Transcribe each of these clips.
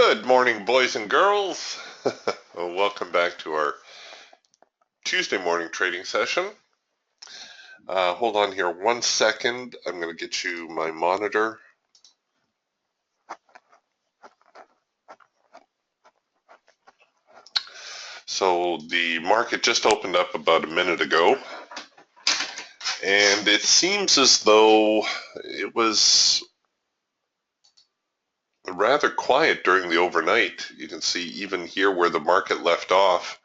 Good morning, boys and girls. Well, welcome back to our Tuesday morning trading session. Hold on here 1 second. I'm going to get you my monitor. So the market just opened up about a minute ago, and it seems as though it was rather quiet during the overnight. You can see even here where the market left off,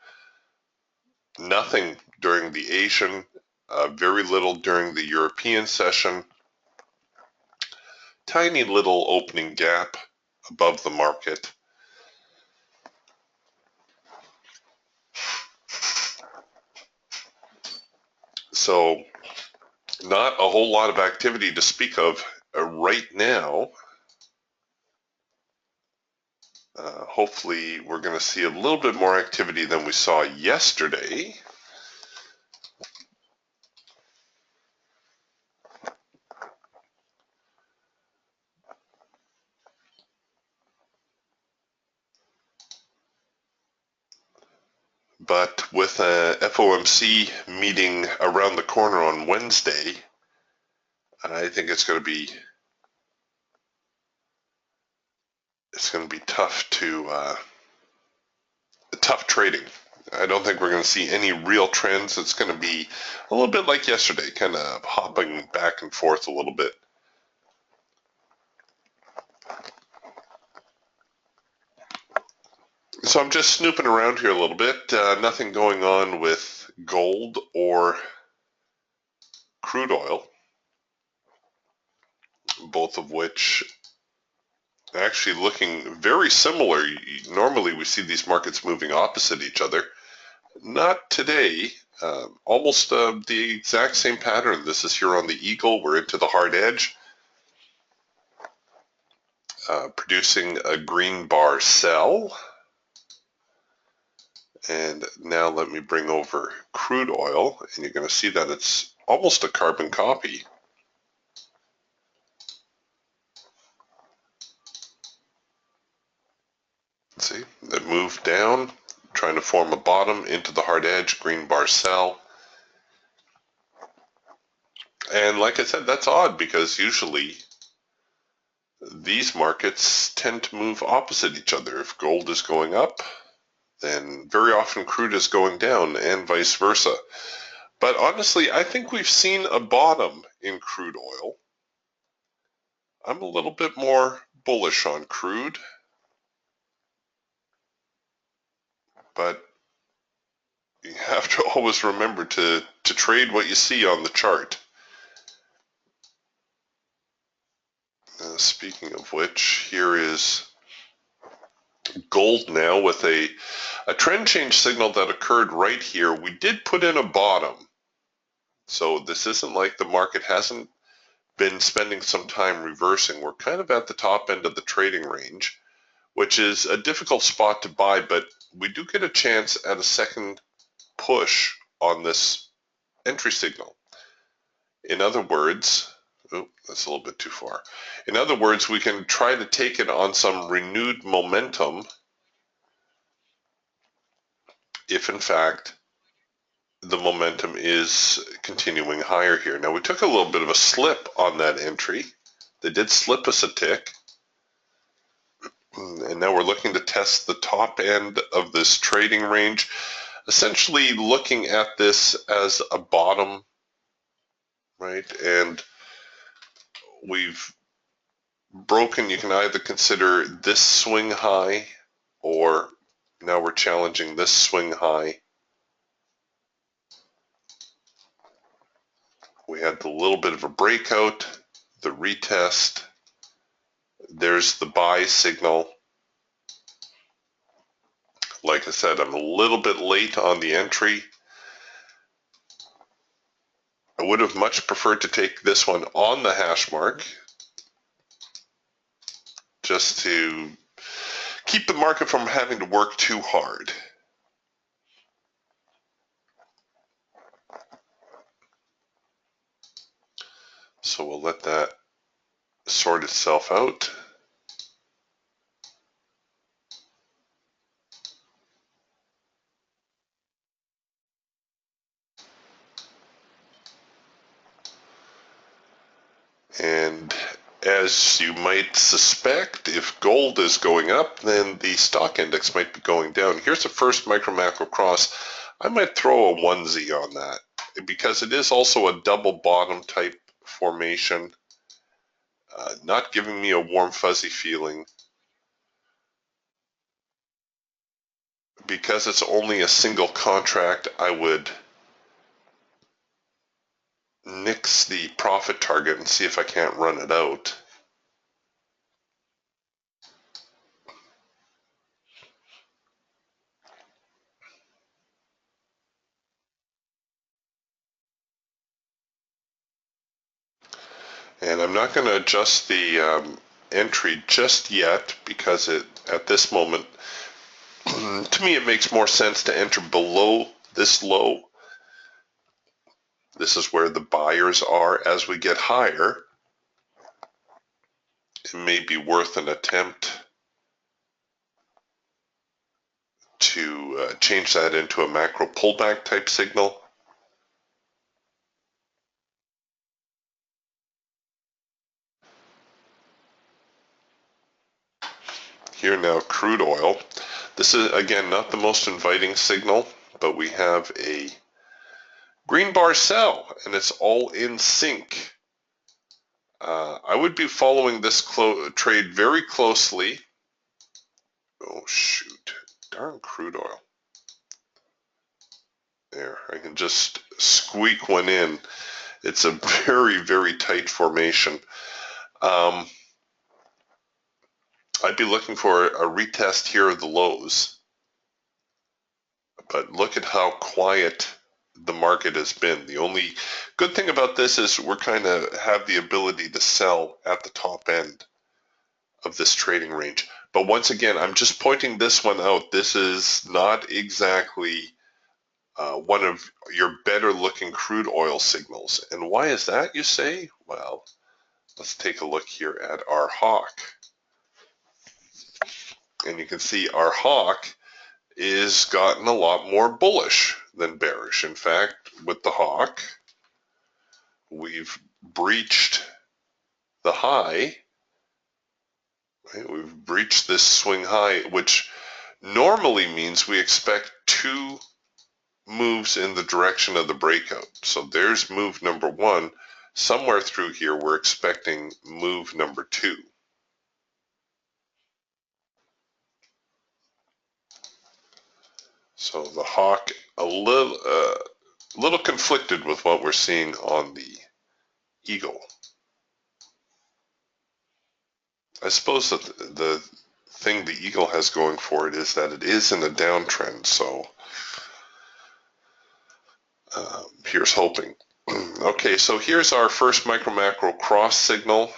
nothing during the Asian, very little during the European session. Tiny little opening gap above the market. So not a whole lot of activity to speak of right now. Hopefully we're going to see a little bit more activity than we saw yesterday. But with a FOMC meeting around the corner on Wednesday, I think it's going to be tough trading. I don't think we're going to see any real trends. It's going to be a little bit like yesterday, kind of hopping back and forth a little bit. So I'm just snooping around here a little bit. Nothing going on with gold or crude oil, both of which actually looking very similar. Normally we see these markets moving opposite each other. Not today. Almost the exact same pattern. This is here on the Eagle. We're into the hard edge, producing a green bar sell. And now let me bring over crude oil, and you're going to see that it's almost a carbon copy. See, that moved down, trying to form a bottom into the hard edge, green bar sell. And like I said, that's odd because usually these markets tend to move opposite each other. If gold is going up, then very often crude is going down and vice versa. But honestly, I think we've seen a bottom in crude oil. I'm a little bit more bullish on crude, but you have to always remember to trade what you see on the chart. Speaking of which, here is gold now with a trend change signal that occurred right here. We did put in a bottom. So this isn't like the market hasn't been spending some time reversing. We're kind of at the top end of the trading range, which is a difficult spot to buy, but we do get a chance at a second push on this entry signal. In other words, that's a little bit too far. In other words, we can try to take it on some renewed momentum if in fact the momentum is continuing higher here. Now we took a little bit of a slip on that entry. They did slip us a tick. And now we're looking to test the top end of this trading range, essentially looking at this as a bottom, right? And we've broken, you can either consider this swing high, or now we're challenging this swing high. We had the little bit of a breakout, the retest. There's the buy signal. Like I said, I'm a little bit late on the entry. I would have much preferred to take this one on the hash mark, just to keep the market from having to work too hard. So we'll let that sort itself out. as you might suspect, if gold is going up, then the stock index might be going down. Here's the first micro macro cross. I might throw a onesie on that because it is also a double bottom type formation, not giving me a warm fuzzy feeling. Because it's only a single contract, I would nix the profit target and see if I can't run it out. And I'm not going to adjust the entry just yet because at this moment, to me, it makes more sense to enter below this low. This is where the buyers are. As we get higher, it may be worth an attempt to change that into a macro pullback type signal. Here now, crude oil. This is, again, not the most inviting signal, but we have a green bar sell, and it's all in sync. I would be following this trade very closely. Oh, shoot. Darn crude oil. There, I can just squeak one in. It's a very, very tight formation. I'd be looking for a retest here of the lows. But look at how quiet the market has been. The only good thing about this is we're kind of have the ability to sell at the top end of this trading range. But once again, I'm just pointing this one out. This is not exactly one of your better looking crude oil signals. And why is that, you say? Well, let's take a look here at our hawk. And you can see our hawk is gotten a lot more bullish than bearish. In fact, with the hawk, we've breached the high. Right? We've breached this swing high, which normally means we expect two moves in the direction of the breakout. So there's move number one. Somewhere through here, we're expecting move number two. So the hawk a little conflicted with what we're seeing on the eagle. I suppose that the thing the eagle has going for it is that it is in a downtrend. So here's hoping. Okay, so here's our first micro macro cross signal,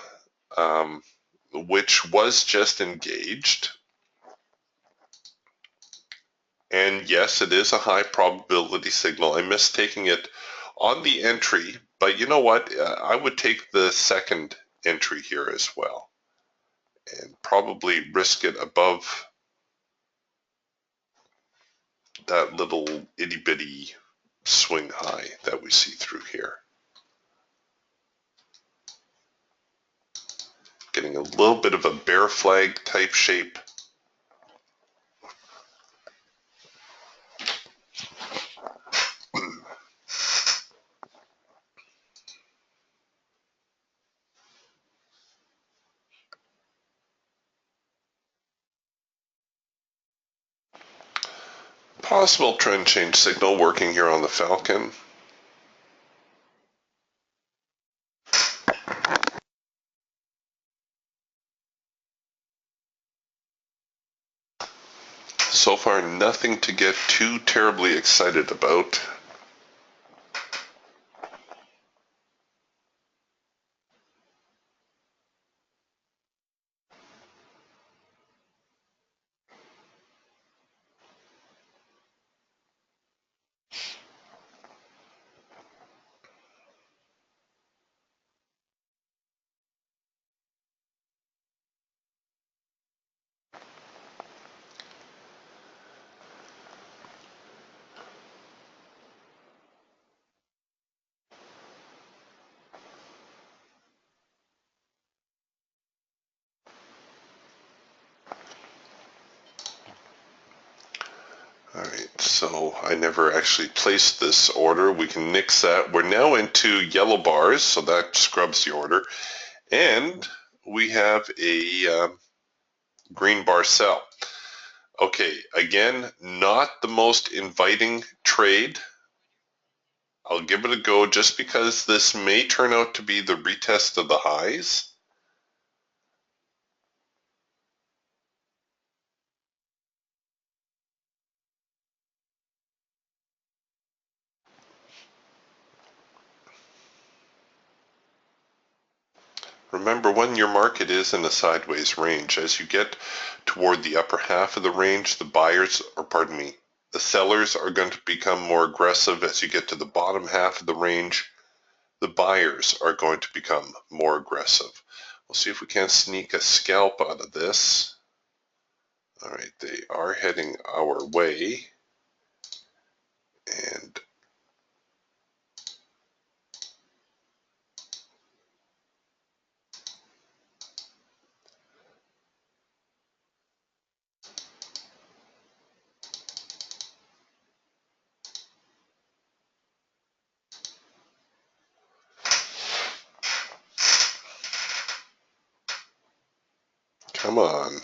which was just engaged. And yes, it is a high probability signal. I'm mistaking it on the entry, but you know what? I would take the second entry here as well and probably risk it above that little itty bitty swing high that we see through here. Getting a little bit of a bear flag type shape. Possible trend change signal working here on the Falcon. So far, nothing to get too terribly excited about. All right, so I never actually placed this order. We can nix that. We're now into yellow bars, so that scrubs the order. And we have a green bar sell. Okay, again, not the most inviting trade. I'll give it a go just because this may turn out to be the retest of the highs. Remember, when your market is in a sideways range, as you get toward the upper half of the range, the sellers are going to become more aggressive. As you get to the bottom half of the range, the buyers are going to become more aggressive. We'll see if we can't sneak a scalp out of this. All right, they are heading our way. And come on.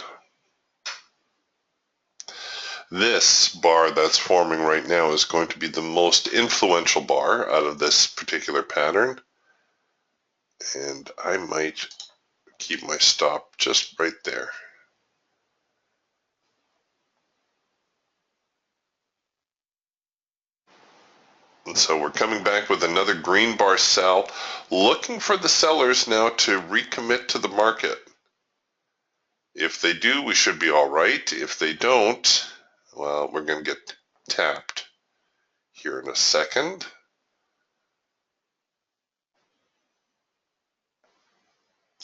This bar that's forming right now is going to be the most influential bar out of this particular pattern. And I might keep my stop just right there. And so we're coming back with another green bar sell, looking for the sellers now to recommit to the market. If they do, we should be all right. If they don't, well, we're going to get tapped here in a second.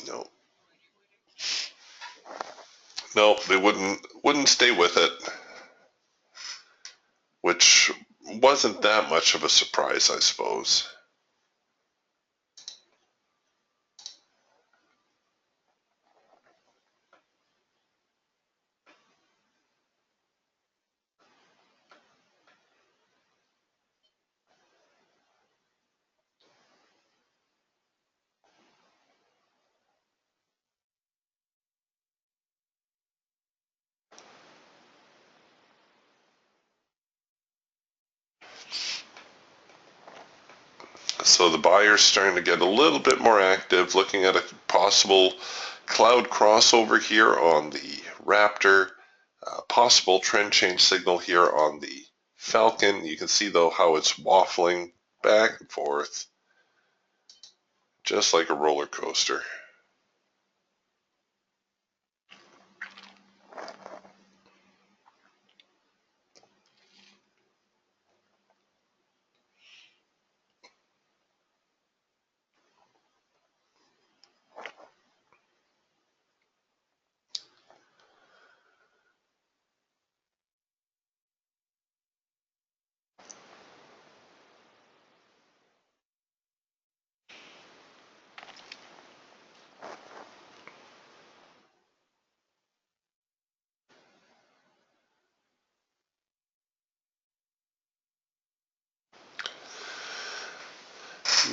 No. No, they wouldn't stay with it, which wasn't that much of a surprise, I suppose. So the buyer's starting to get a little bit more active, looking at a possible cloud crossover here on the Raptor, possible trend change signal here on the Falcon. You can see though how it's waffling back and forth, just like a roller coaster.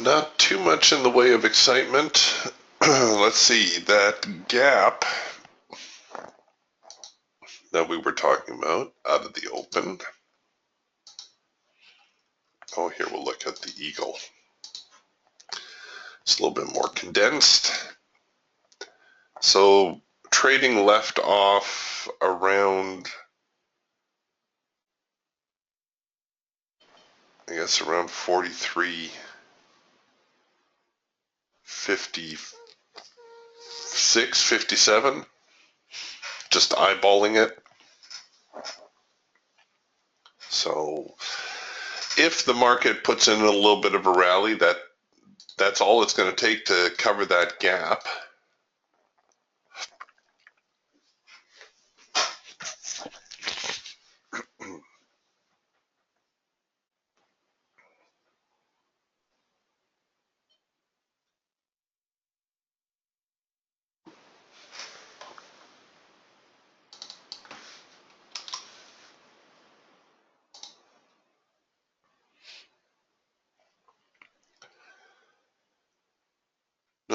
Not too much in the way of excitement. Let's see, that gap that we were talking about out of the open. Oh, here we'll look at the eagle. It's a little bit more condensed. So trading left off around, I guess around 43.56, 57. Just eyeballing it. So if the market puts in a little bit of a rally, that's all it's going to take to cover that gap.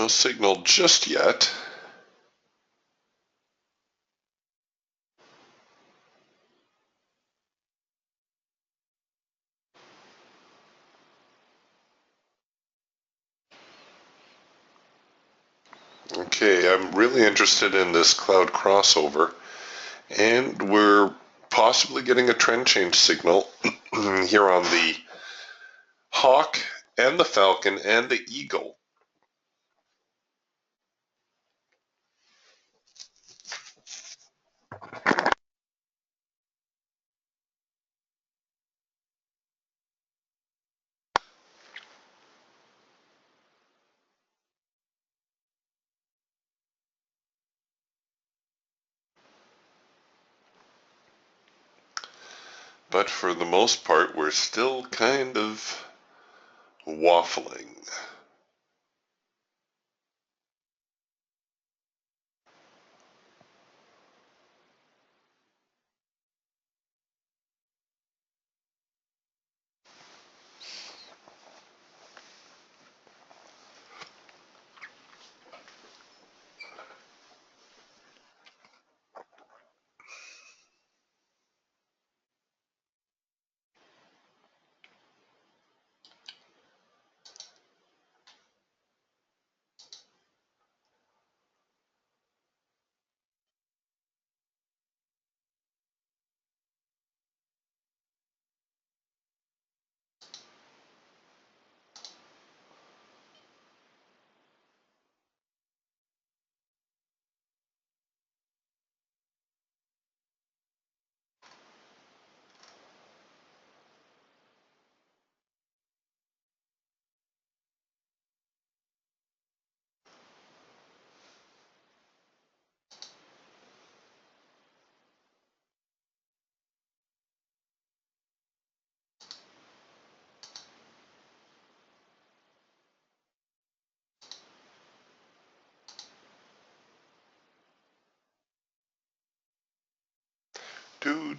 signal just yet. Okay, I'm really interested in this cloud crossover, and we're possibly getting a trend change signal here on the Hawk and the Falcon and the Eagle. But for the most part, we're still kind of waffling.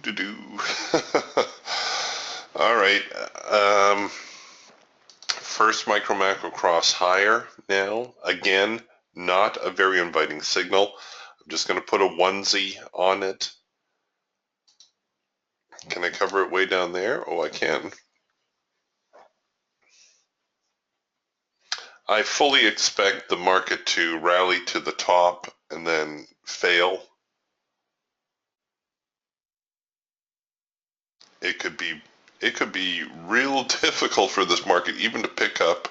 Do. All right. First micro macro cross higher now. Again, not a very inviting signal. I'm just going to put a onesie on it. Can I cover it way down there? Oh, I can. I fully expect the market to rally to the top and then fail. It could be real difficult for this market even to pick up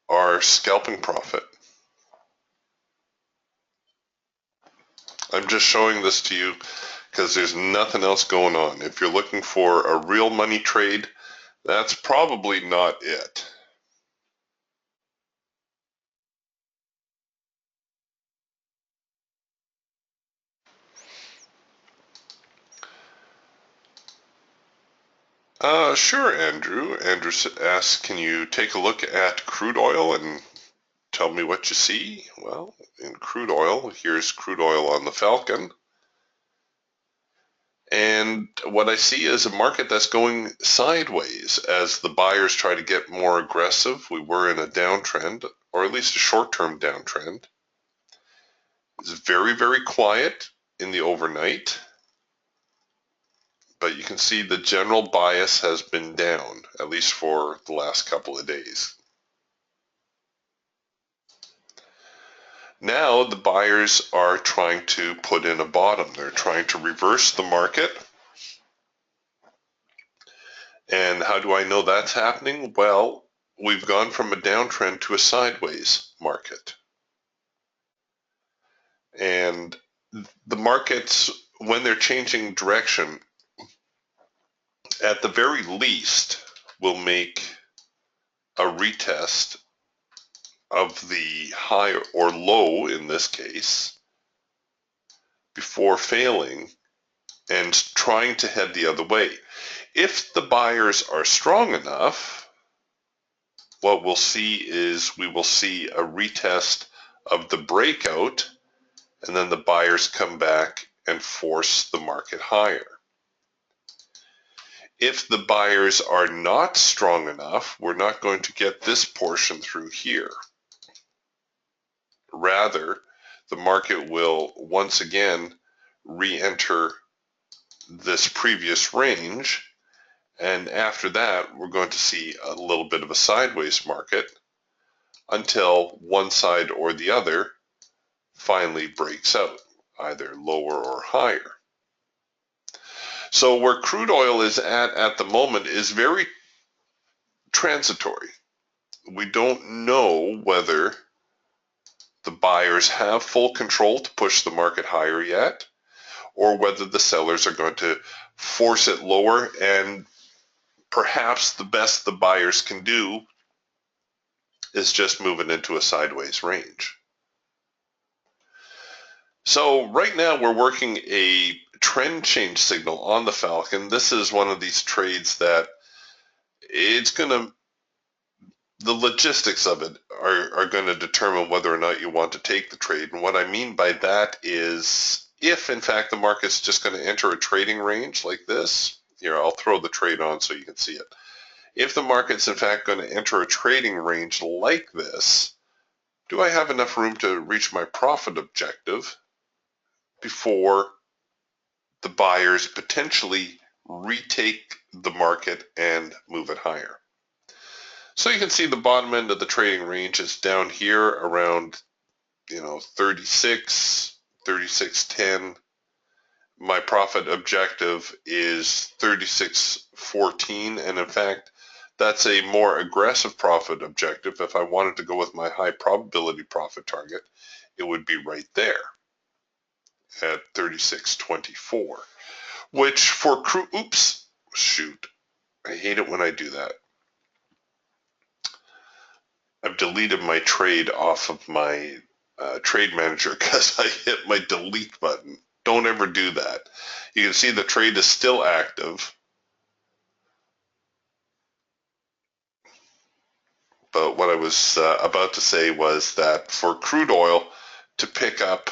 our scalping profit. I'm just showing this to you because there's nothing else going on. If you're looking for a real money trade, that's probably not it. Sure, Andrew. Andrew asks, can you take a look at crude oil and tell me what you see? Well, in crude oil, here's crude oil on the Falcon. And what I see is a market that's going sideways as the buyers try to get more aggressive. We were in a downtrend, or at least a short-term downtrend. It's very, very quiet in the overnight. But you can see the general bias has been down, at least for the last couple of days. Now the buyers are trying to put in a bottom. They're trying to reverse the market. And how do I know that's happening? Well, we've gone from a downtrend to a sideways market. And the markets, when they're changing direction, at the very least, will make a retest of the high or low in this case before failing and trying to head the other way. If the buyers are strong enough, what we'll see is we will see a retest of the breakout, and then the buyers come back and force the market higher. If the buyers are not strong enough, we're not going to get this portion through here. Rather, the market will once again re-enter this previous range, and after that we're going to see a little bit of a sideways market until one side or the other finally breaks out, either lower or higher. So where crude oil is at the moment is very transitory. We don't know whether the buyers have full control to push the market higher yet, or whether the sellers are going to force it lower, and perhaps the best the buyers can do is just move it into a sideways range. So right now we're working a trend change signal on the Falcon. This is one of these trades that the logistics of it are going to determine whether or not you want to take the trade. And what I mean by that is, if in fact the market's just going to enter a trading range like this, here I'll throw the trade on so you can see it. If the market's in fact going to enter a trading range like this, do I have enough room to reach my profit objective before the buyers potentially retake the market and move it higher? So you can see the bottom end of the trading range is down here around 36, 36.10. My profit objective is 36.14, and in fact that's a more aggressive profit objective. If I wanted to go with my high probability profit target, it would be right there at 36.24, which for crude, oops, shoot, I hate it when I do that. I've deleted my trade off of my trade manager because I hit my delete button. Don't ever do that. You can see the trade is still active. But what I was about to say was that for crude oil to pick up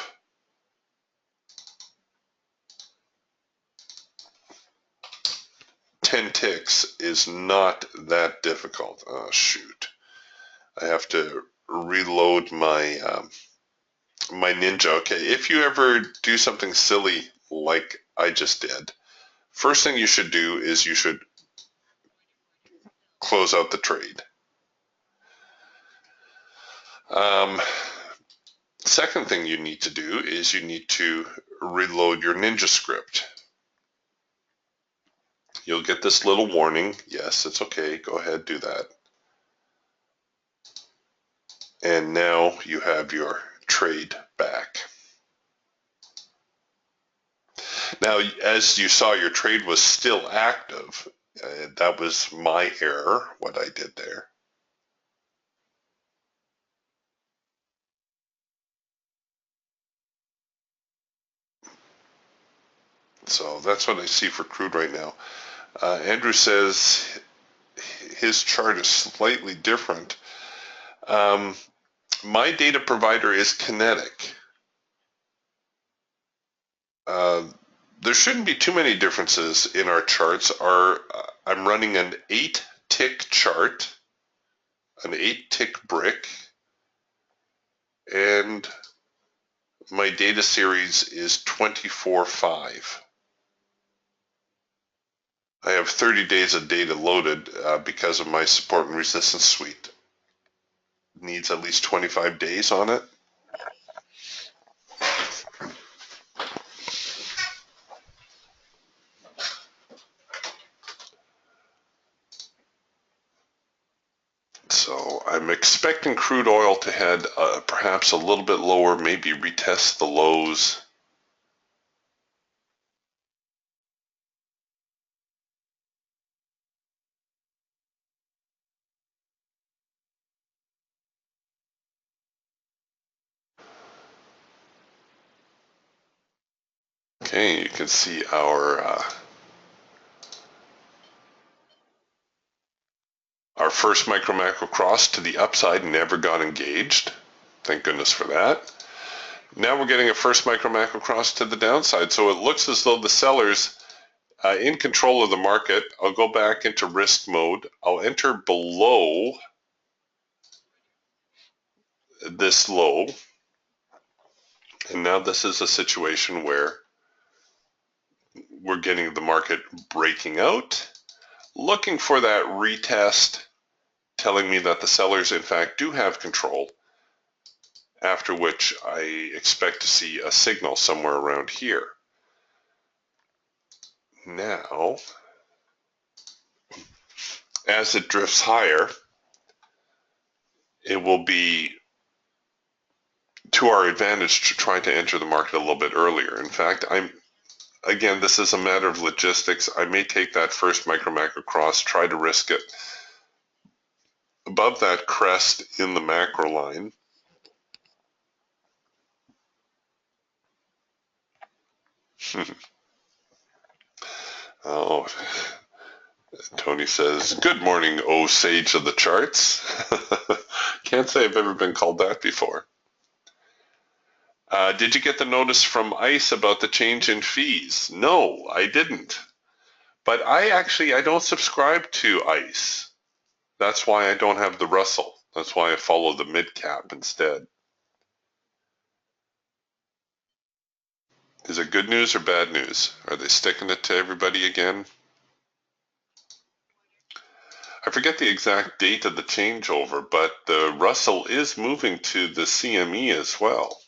ten ticks is not that difficult. Oh, shoot. I have to reload my my Ninja. Okay, if you ever do something silly like I just did, first thing you should do is you should close out the trade. Second thing you need to do is you need to reload your Ninja script. You'll get this little warning. Yes, it's okay. Go ahead, do that. And now you have your trade back. Now, as you saw, your trade was still active. That was my error, what I did there. So that's what I see for crude right now. Andrew says his chart is slightly different. My data provider is Kinetic. There shouldn't be too many differences in our charts. I'm running an 8-tick chart, an 8-tick brick, and my data series is 24/5. I have 30 days of data loaded because of my support and resistance suite. It needs at least 25 days on it. So I'm expecting crude oil to head perhaps a little bit lower, maybe retest the lows. Okay, you can see our first micro macro cross to the upside never got engaged. Thank goodness for that. Now we're getting a first micro macro cross to the downside. So it looks as though the sellers in control of the market. I'll go back into risk mode. I'll enter below this low. And now this is a situation where we're getting the market breaking out, looking for that retest, telling me that the sellers in fact do have control, after which I expect to see a signal somewhere around here. Now, as it drifts higher, it will be to our advantage to try to enter the market a little bit earlier. In fact, again, this is a matter of logistics. I may take that first micro-macro cross, try to risk it above that crest in the macro line. Oh, Tony says, good morning, oh sage of the charts. Can't say I've ever been called that before. Did you get the notice from ICE about the change in fees? No, I didn't. But I don't subscribe to ICE. That's why I don't have the Russell. That's why I follow the mid cap instead. Is it good news or bad news? Are they sticking it to everybody again? I forget the exact date of the changeover, but the Russell is moving to the CME as well.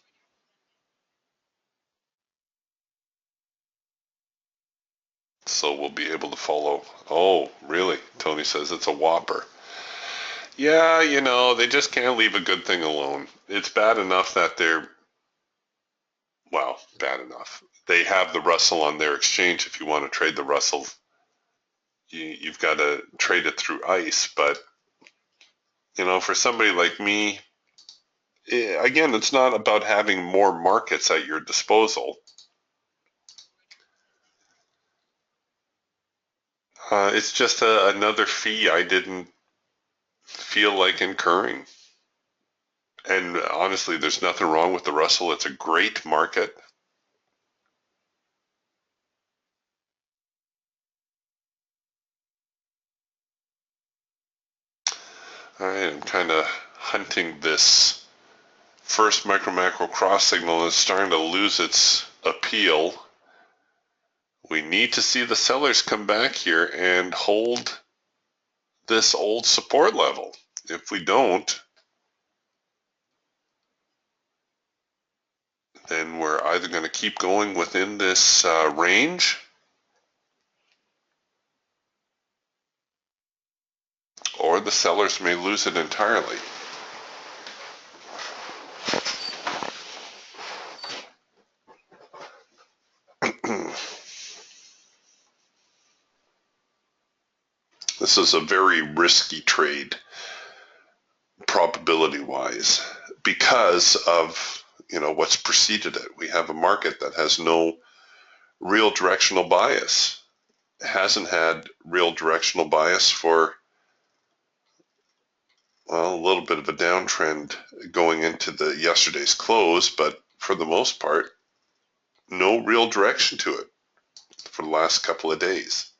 So we'll be able to follow. Oh, really? Tony says it's a whopper. Yeah, you know, they just can't leave a good thing alone. It's bad enough that well, bad enough. They have the Russell on their exchange. If you want to trade the Russell, you've got to trade it through ICE. But, you know, for somebody like me, again, it's not about having more markets at your disposal. It's just another fee I didn't feel like incurring. And honestly, there's nothing wrong with the Russell. It's a great market. All right, I'm kind of hunting this first micro-macro cross signal, and it's starting to lose its appeal. We need to see the sellers come back here and hold this old support level. If we don't, then we're either going to keep going within this range, or the sellers may lose it entirely. This is a very risky trade, probability-wise, because of what's preceded it. We have a market that has no real directional bias. It hasn't had real directional bias for a little bit of a downtrend going into the yesterday's close, but for the most part, no real direction to it for the last couple of days.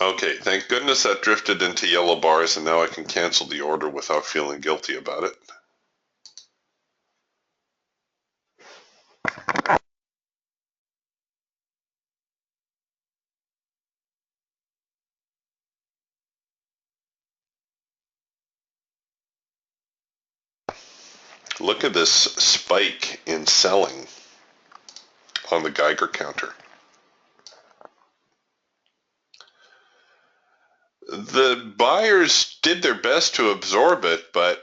Okay, thank goodness that drifted into yellow bars, and now I can cancel the order without feeling guilty about it. Look at this spike in selling on the Geiger counter. The buyers did their best to absorb it, but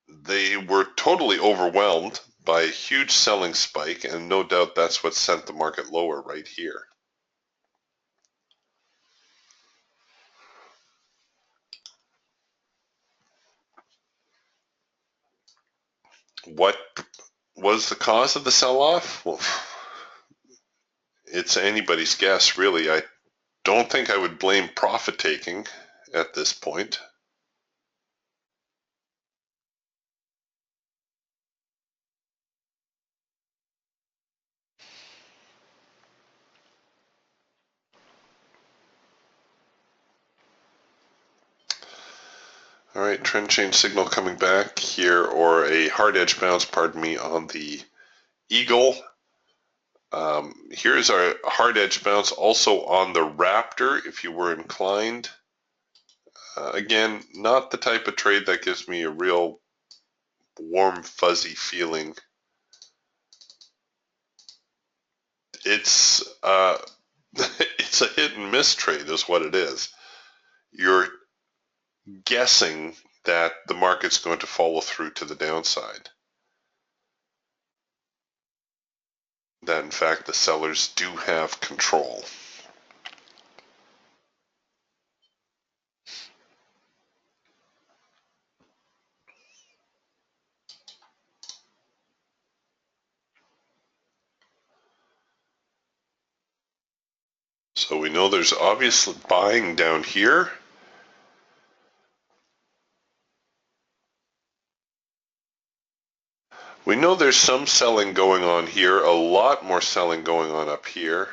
they were totally overwhelmed by a huge selling spike, and no doubt that's what sent the market lower right here. What was the cause of the sell-off? Well, it's anybody's guess, really. I don't think I would blame profit taking at this point. right, trend change signal coming back here, or a hard edge bounce, pardon me, on the Eagle. Here's our hard edge bounce also on the Raptor if you were inclined. Again, not the type of trade that gives me a real warm, fuzzy feeling. It's it's a hit and miss trade is what it is. You're guessing that the market's going to follow through to the downside. That in fact the sellers do have control. So we know there's obviously buying down here. We know there's some selling going on here, a lot more selling going on up here.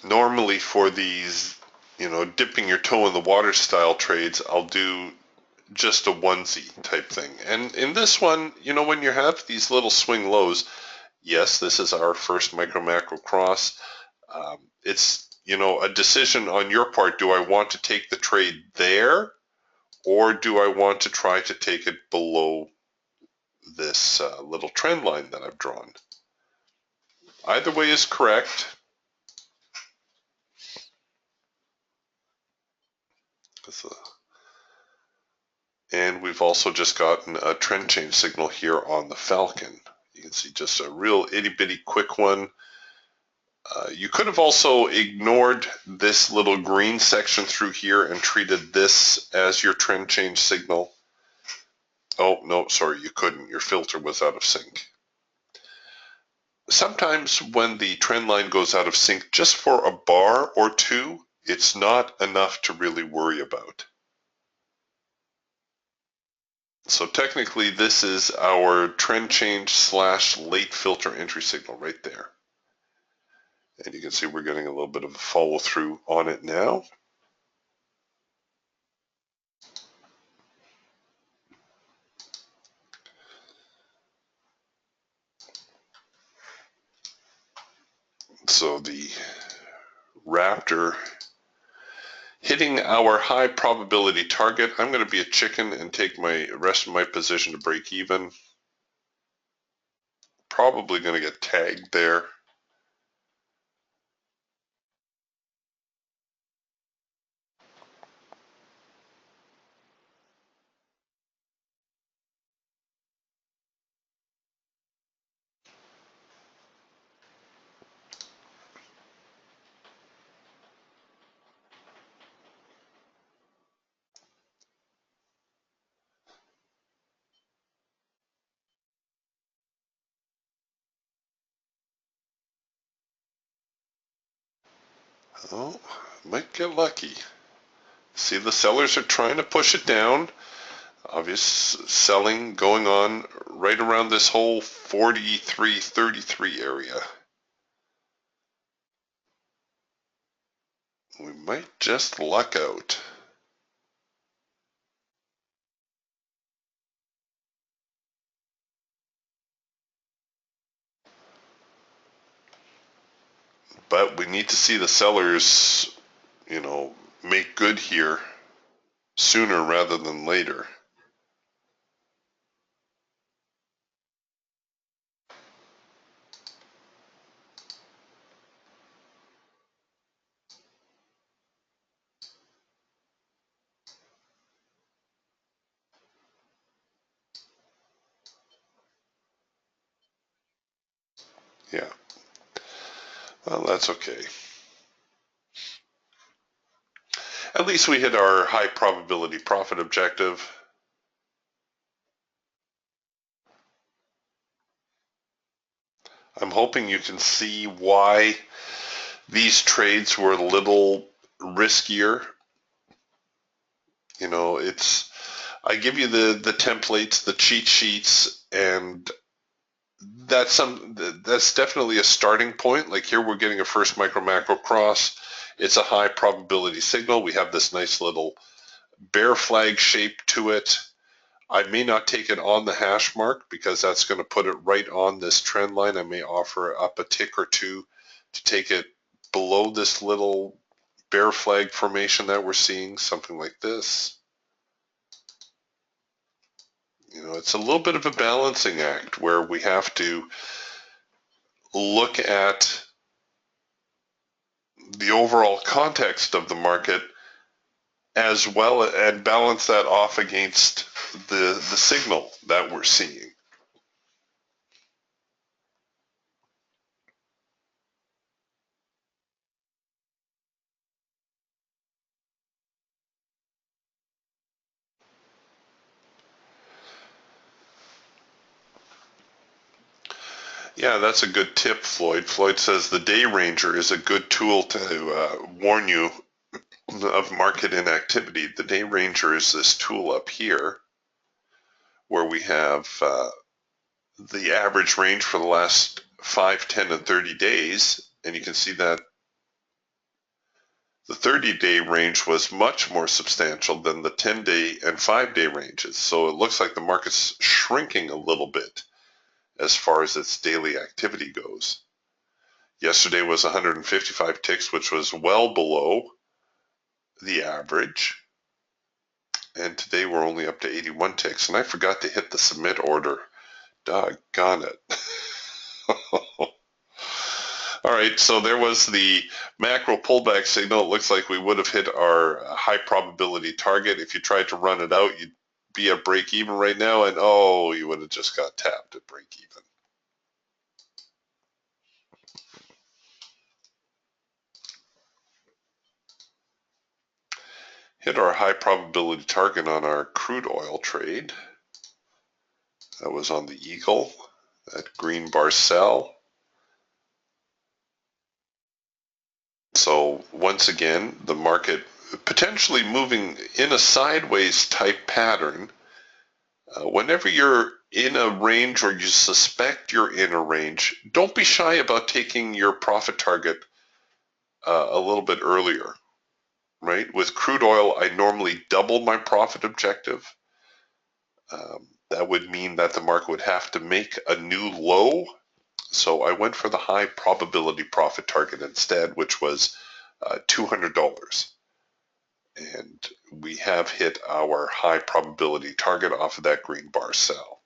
Normally for these, dipping your toe in the water style trades, I'll do just a onesie type thing. And in this one, when you have these little swing lows, yes, this is our first micro macro cross. It's, a decision on your part. Do I want to take the trade there, or do I want to try to take it below this little trend line that I've drawn? Either way is correct. And we've also just gotten a trend change signal here on the Falcon. You can see just a real itty-bitty quick one. You could have also ignored this little green section through here and treated this as your trend change signal. Oh, no, sorry, you couldn't. Your filter was out of sync. Sometimes when the trend line goes out of sync just for a bar or two, it's not enough to really worry about. So technically this is our trend change / late filter entry signal right there. And you can see we're getting a little bit of a follow through on it now. So the Raptor hitting our high probability target. I'm going to be a chicken and take my rest of my position to break even. Probably going to get tagged there. Oh, might get lucky. See, the sellers are trying to push it down. Obvious selling going on right around this whole 43.33 area. We might just luck out. But we need to see the sellers, make good here sooner rather than later. Yeah. Well, that's okay. At least we hit our high probability profit objective. I'm hoping you can see why these trades were a little riskier. You know, I give you the templates, the cheat sheets, and that's definitely a starting point. Like here we're getting a first micro macro cross. It's a high probability signal. We have this nice little bear flag shape to it. I may not take it on the hash mark because that's going to put it right on this trend line. I may offer up a tick or two to take it below this little bear flag formation that we're seeing, something like this. You know, it's a little bit of a balancing act where we have to look at the overall context of the market as well and balance that off against the signal that we're seeing. Yeah, that's a good tip, Floyd. Floyd says the Day Ranger is a good tool to warn you of market inactivity. The Day Ranger is this tool up here where we have the average range for the last 5, 10, and 30 days. And you can see that the 30-day range was much more substantial than the 10-day and 5-day ranges. So it looks like the market's shrinking a little bit as far as its daily activity goes. Yesterday was 155 ticks, which was well below the average. And today we're only up to 81 ticks. And I forgot to hit the submit order. Doggone it. All right, so there was the macro pullback signal. It looks like we would have hit our high probability target. If you tried to run it out, you'd be at break even right now, and oh, you would have just got tapped at break even. Hit our high probability target on our crude oil trade. That was on the Eagle, that green bar sell. So once again, the market potentially moving in a sideways type pattern. Whenever you're in a range or you suspect you're in a range, don't be shy about taking your profit target a little bit earlier, right? With crude oil, I normally double my profit objective. That would mean that the market would have to make a new low. So I went for the high probability profit target instead, which was $200. And we have hit our high probability target off of that green bar sell.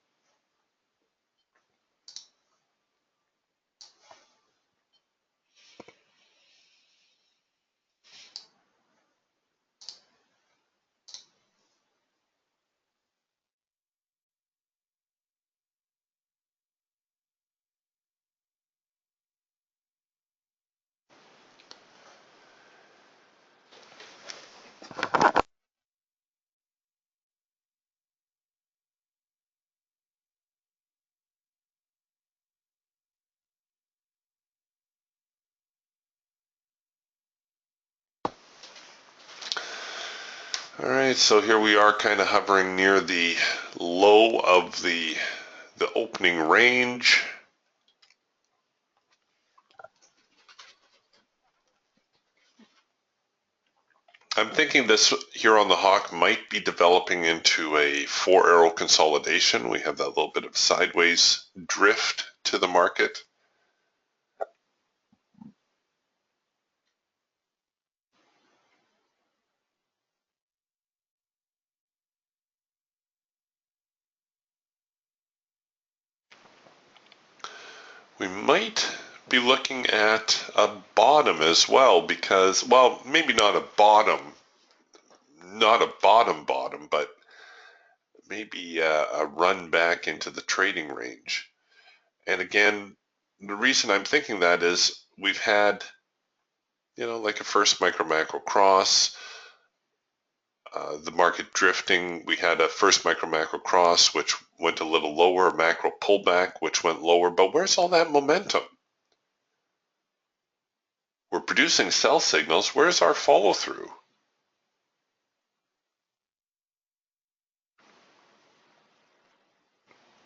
All right, so here we are kind of hovering near the low of the opening range. I'm thinking this here on the Hawk might be developing into a 4-arrow consolidation. We have that little bit of sideways drift to the market. We might be looking at a bottom as well because, well, maybe not a bottom, but maybe a run back into the trading range. And again, the reason I'm thinking that is we've had, like a first micro macro cross, the market drifting. We had a first micro macro cross, which went a little lower, a macro pullback, which went lower. But where's all that momentum? We're producing sell signals. Where's our follow through?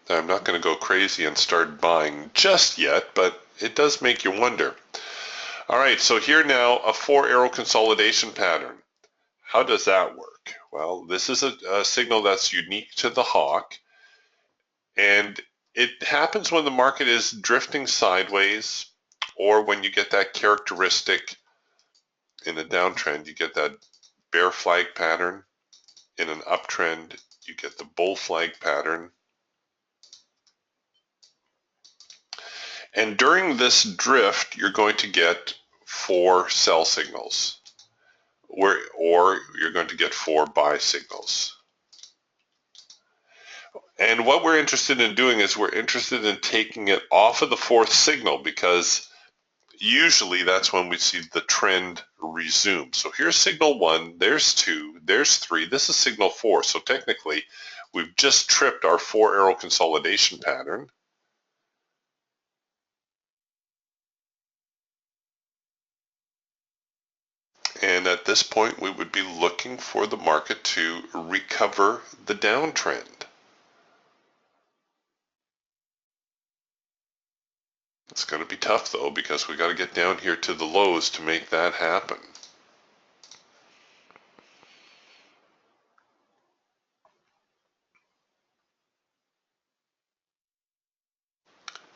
I'm not going to go crazy and start buying just yet, but it does make you wonder. All right, so here now, a 4-arrow consolidation pattern. How does that work? Well, this is a signal that's unique to the hawk, and it happens when the market is drifting sideways, or when you get that characteristic in a downtrend, you get that bear flag pattern. In an uptrend, you get the bull flag pattern. And during this drift, you're going to get 4 sell signals, or you're going to get 4 buy signals. And what we're interested in doing is we're interested in taking it off of the 4th signal, because usually that's when we see the trend resume. So here's signal 1, there's 2, there's 3, this is signal 4. So technically, we've just tripped our 4-arrow consolidation pattern. And at this point, we would be looking for the market to recover the downtrend. It's going to be tough though, because we got to get down here to the lows to make that happen.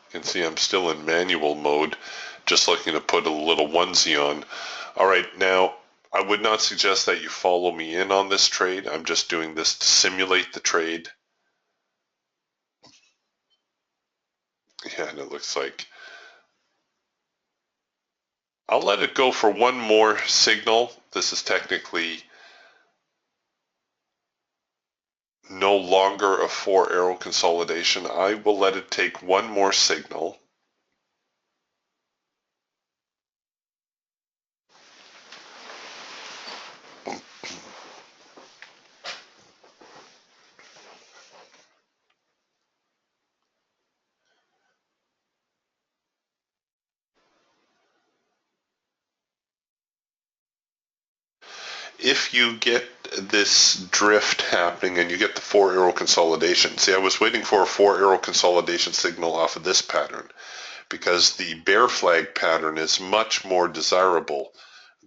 You can see I'm still in manual mode, just looking to put a little onesie on. All right, now I would not suggest that you follow me in on this trade. I'm just doing this to simulate the trade. Yeah, and it looks like I'll let it go for one more signal. This is technically no longer a 4-arrow consolidation. I will let it take one more signal. If you get this drift happening and you get the 4-arrow consolidation, see, I was waiting for a 4-arrow consolidation signal off of this pattern, because the bear flag pattern is much more desirable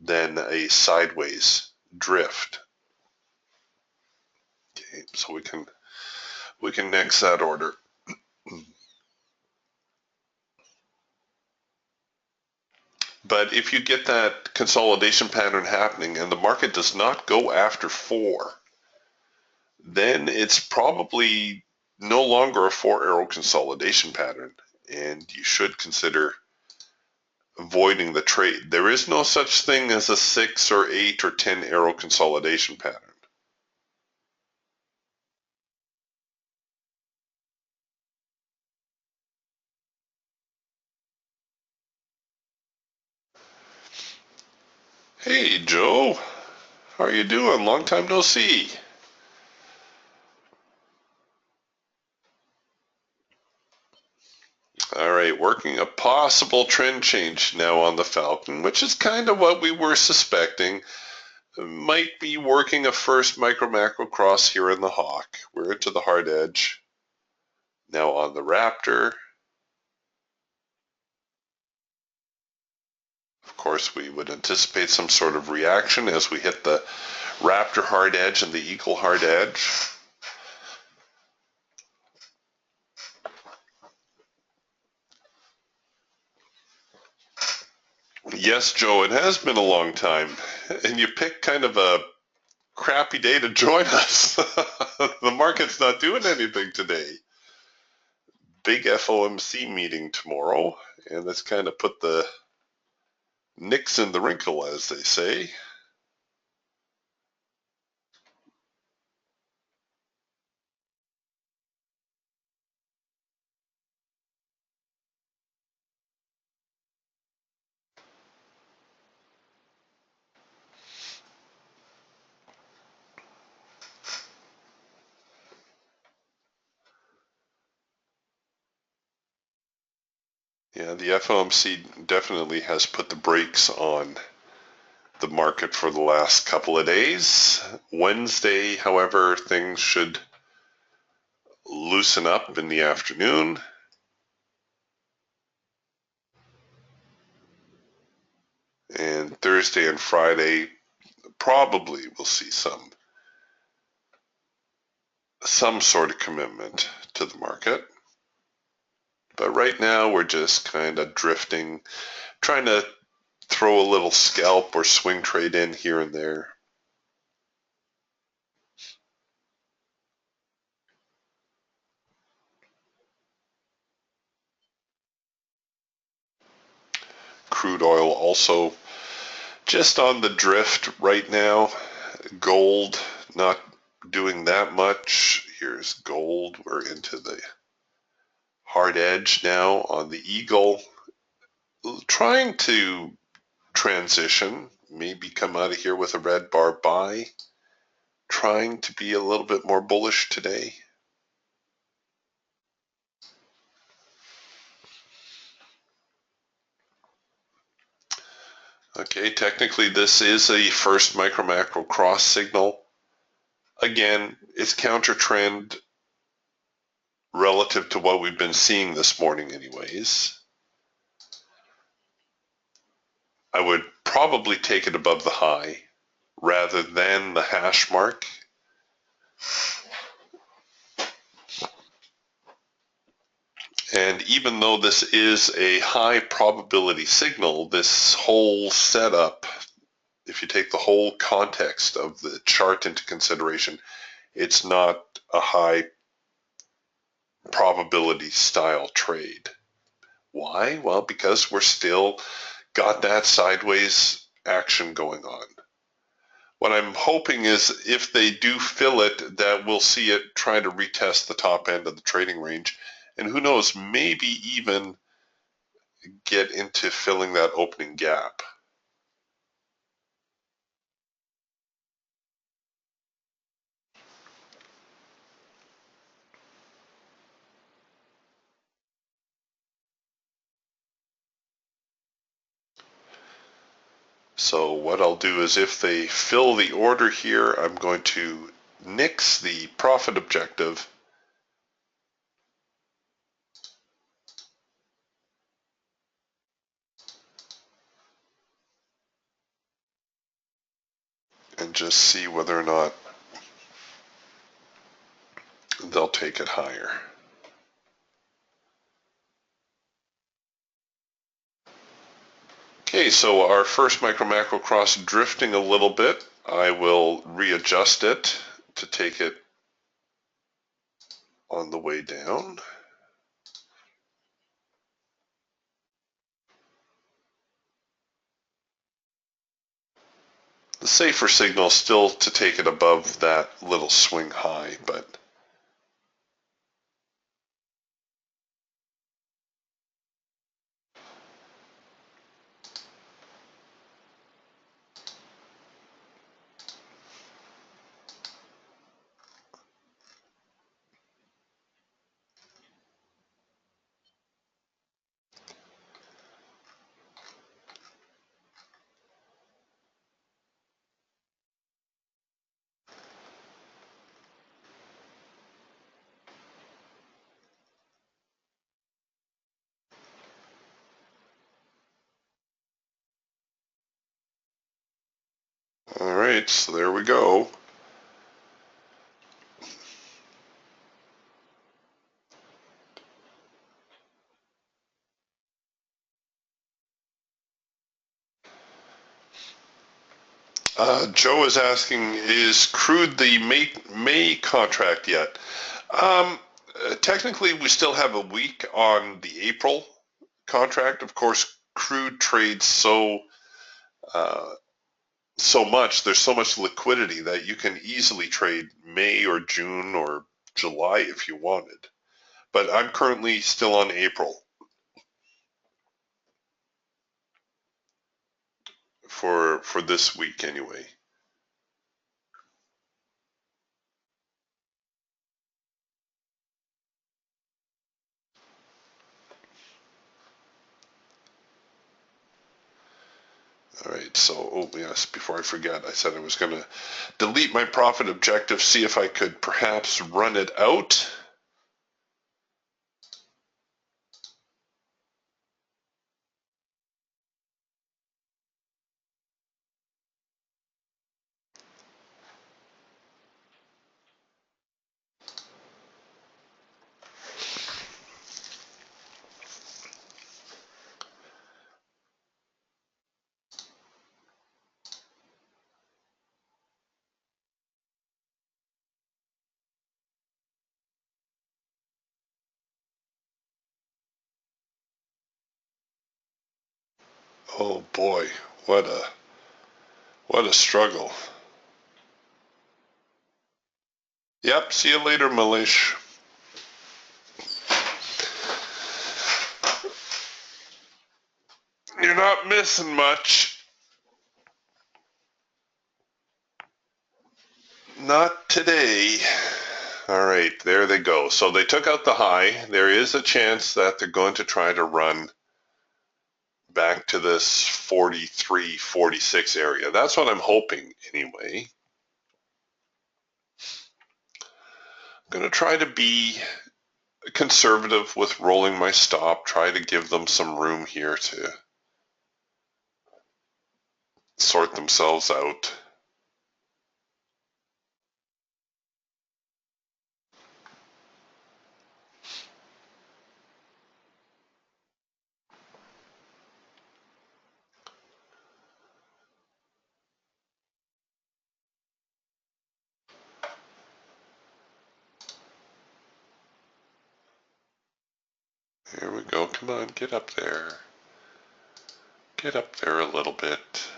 than a sideways drift. Okay, so we can next that order. But if you get that consolidation pattern happening and the market does not go after 4, then it's probably no longer a 4-arrow consolidation pattern, and you should consider avoiding the trade. There is no such thing as a 6 or 8 or 10-arrow consolidation pattern. Hey Joe, how are you doing? Long time no see. All right, working a possible trend change now on the Falcon, which is kind of what we were suspecting. Might be working a first micro macro cross here in the Hawk. We're into the hard edge. Now on the Raptor. Of course, we would anticipate some sort of reaction as we hit the Raptor hard edge and the Eagle hard edge. Yes, Joe, it has been a long time. And you picked kind of a crappy day to join us. The market's not doing anything today. Big FOMC meeting tomorrow, and that's kind of put the nix in the wrinkle, as they say. Yeah, the FOMC definitely has put the brakes on the market for the last couple of days. Wednesday, however, things should loosen up in the afternoon. And Thursday and Friday probably will see some sort of commitment to the market. But right now we're just kind of drifting, trying to throw a little scalp or swing trade in here and there. Crude oil also just on the drift right now. Gold not doing that much. Here's gold. We're into the hard edge now on the eagle. Trying to transition, maybe come out of here with a red bar buy. Trying to be a little bit more bullish today. Okay, technically this is a first micro macro cross signal. Again, it's counter trend relative to what we've been seeing this morning anyways. I would probably take it above the high rather than the hash mark. And even though this is a high probability signal, this whole setup, if you take the whole context of the chart into consideration, it's not a high probability style trade. Why? Well, because we're still got that sideways action going on. What I'm hoping is if they do fill it, that we'll see it try to retest the top end of the trading range. And who knows, maybe even get into filling that opening gap. So what I'll do is if they fill the order here, I'm going to nix the profit objective and just see whether or not they'll take it higher. Okay, so our first micro macro cross drifting a little bit. I will readjust it to take it on the way down. The safer signal is still to take it above that little swing high, but all right, so there we go. Joe is asking, is crude the May contract yet? Technically, we still have a week on the April contract. Of course, crude trades so much. There's so much liquidity that you can easily trade May or June or July if you wanted. But I'm currently still on April for this week anyway. All right, so, oh yes, before I forget, I said I was going to delete my profit objective, see if I could perhaps run it out. Oh boy, what a struggle. Yep, see you later, Malish. You're not missing much. Not today. All right, there they go. So they took out the high. There is a chance that they're going to try to run back to this 43, 46 area. That's what I'm hoping anyway. I'm going to try to be conservative with rolling my stop, try to give them some room here to sort themselves out. Here we go. Come on, get up there. Get up there a little bit.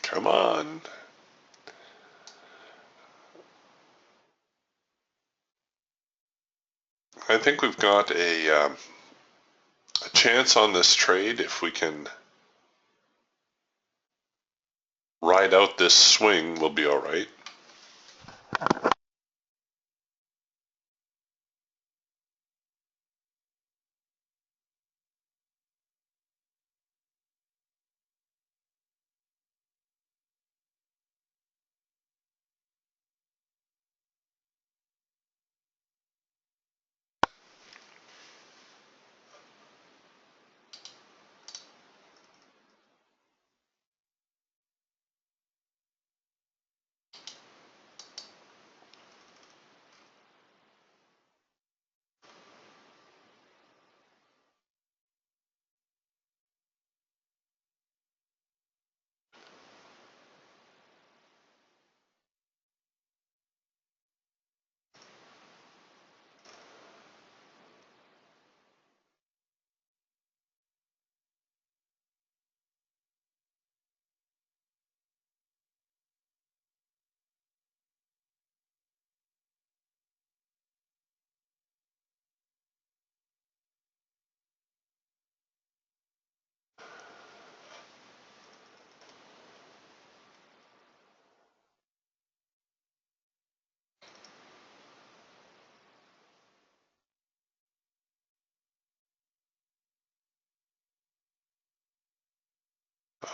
Come on. I think we've got a chance on this trade if we can ride out this swing. We'll be all right.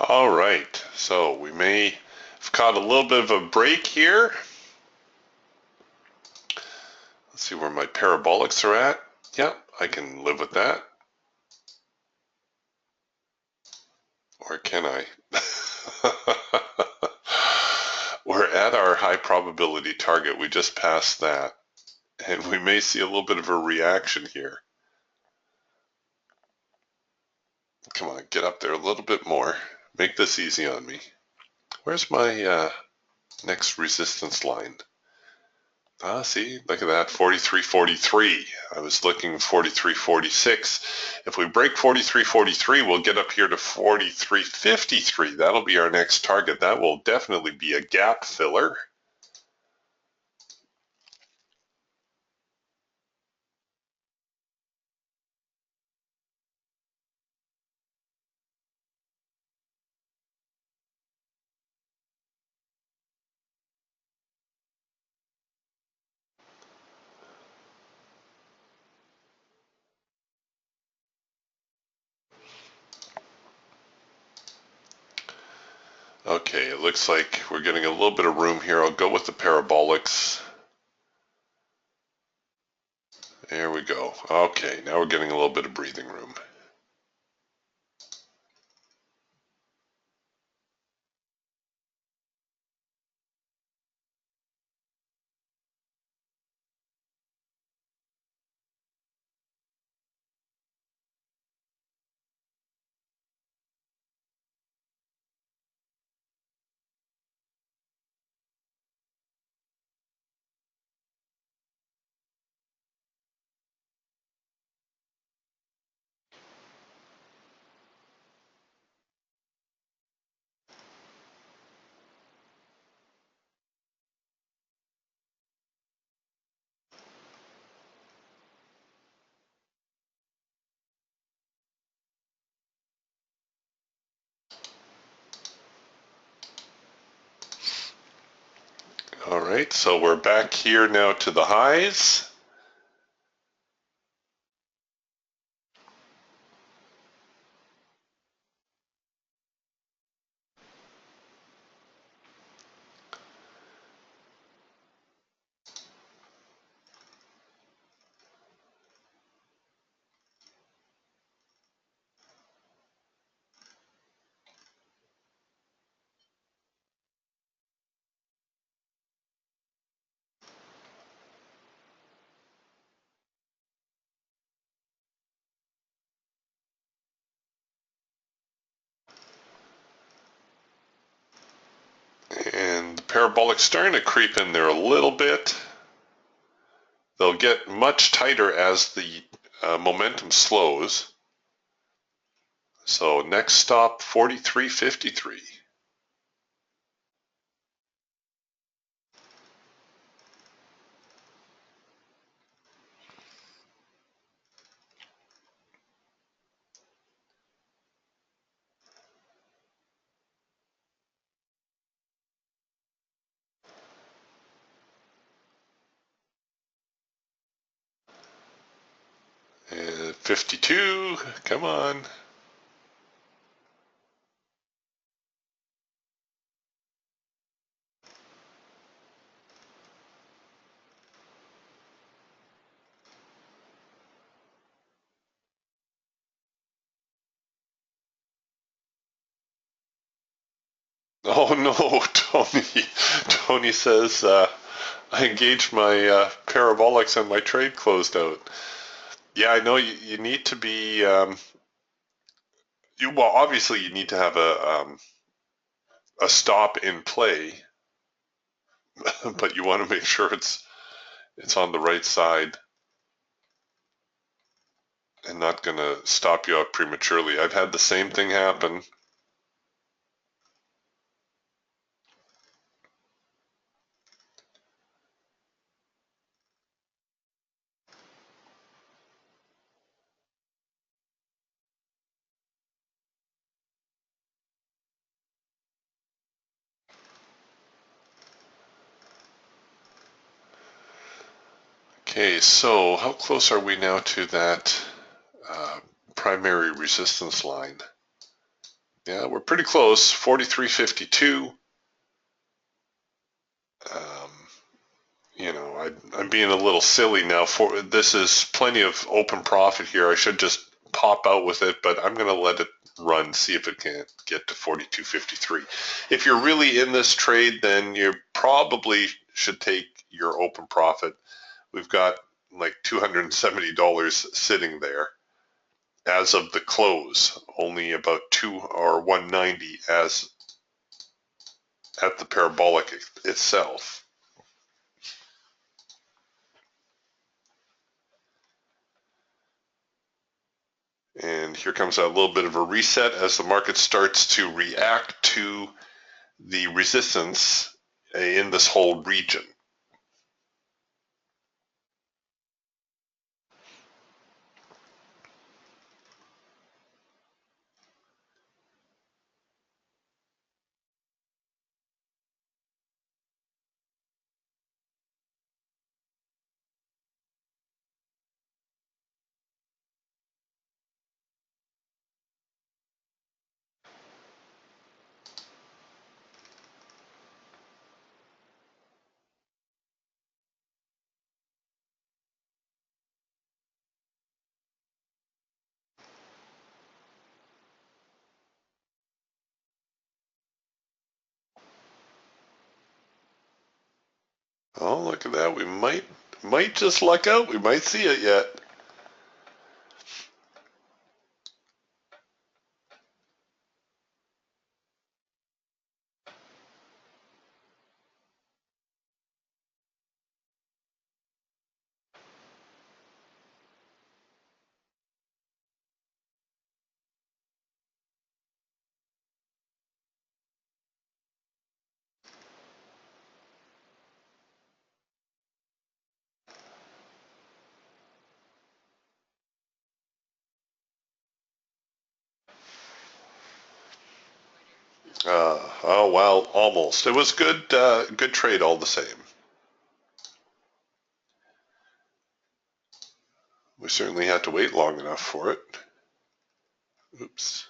All right, so we may have caught a little bit of a break here. Let's see where my parabolics are at. Yep, I can live with that. Or can I? We're at our high probability target. We just passed that. And we may see a little bit of a reaction here. Come on, get up there a little bit more. Make this easy on me. Where's my next resistance line? See, look at that, 43.43. I was looking 43.46. If we break 43.43, we'll get up here to 43.53. That'll be our next target. That will definitely be a gap filler. Okay, it looks like we're getting a little bit of room here. I'll go with the parabolics. There we go. Okay, now we're getting a little bit of breathing room. All right, so we're back here now to the highs. And the parabolic's starting to creep in there a little bit. They'll get much tighter as the momentum slows. So next stop, 43.53. And 52, come on. Oh no, Tony. Tony says I engaged my parabolics and my trade closed out. Yeah, I know you need to be. Well, obviously you need to have a stop in play, but you want to make sure it's on the right side and not going to stop you out prematurely. I've had the same thing happen. Okay, so how close are we now to that primary resistance line? Yeah, we're pretty close, 43.52. You know, I'm being a little silly now. This is plenty of open profit here. I should just pop out with it, but I'm going to let it run, see if it can get to 42.53. If you're really in this trade, then you probably should take your open profit. We've got like $270 sitting there. as of the close, only about 2 or 190 as at the parabolic itself. And here comes a little bit of a reset as the market starts to react to the resistance in this whole region. Oh, look at that. We might just luck out. We might see it yet. Oh, well, almost. It was good, good trade all the same. We certainly had to wait long enough for it. Oops.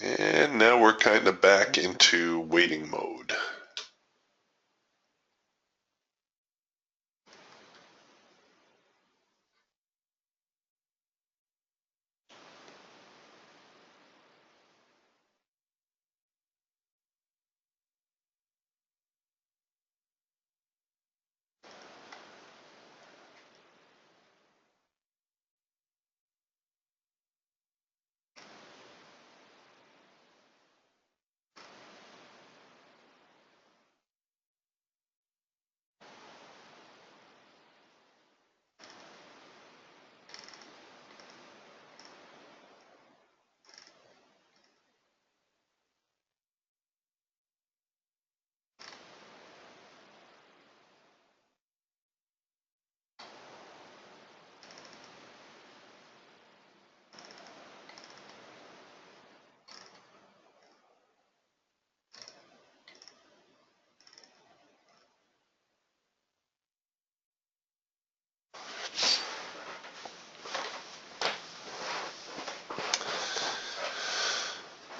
And now we're kind of back into waiting mode.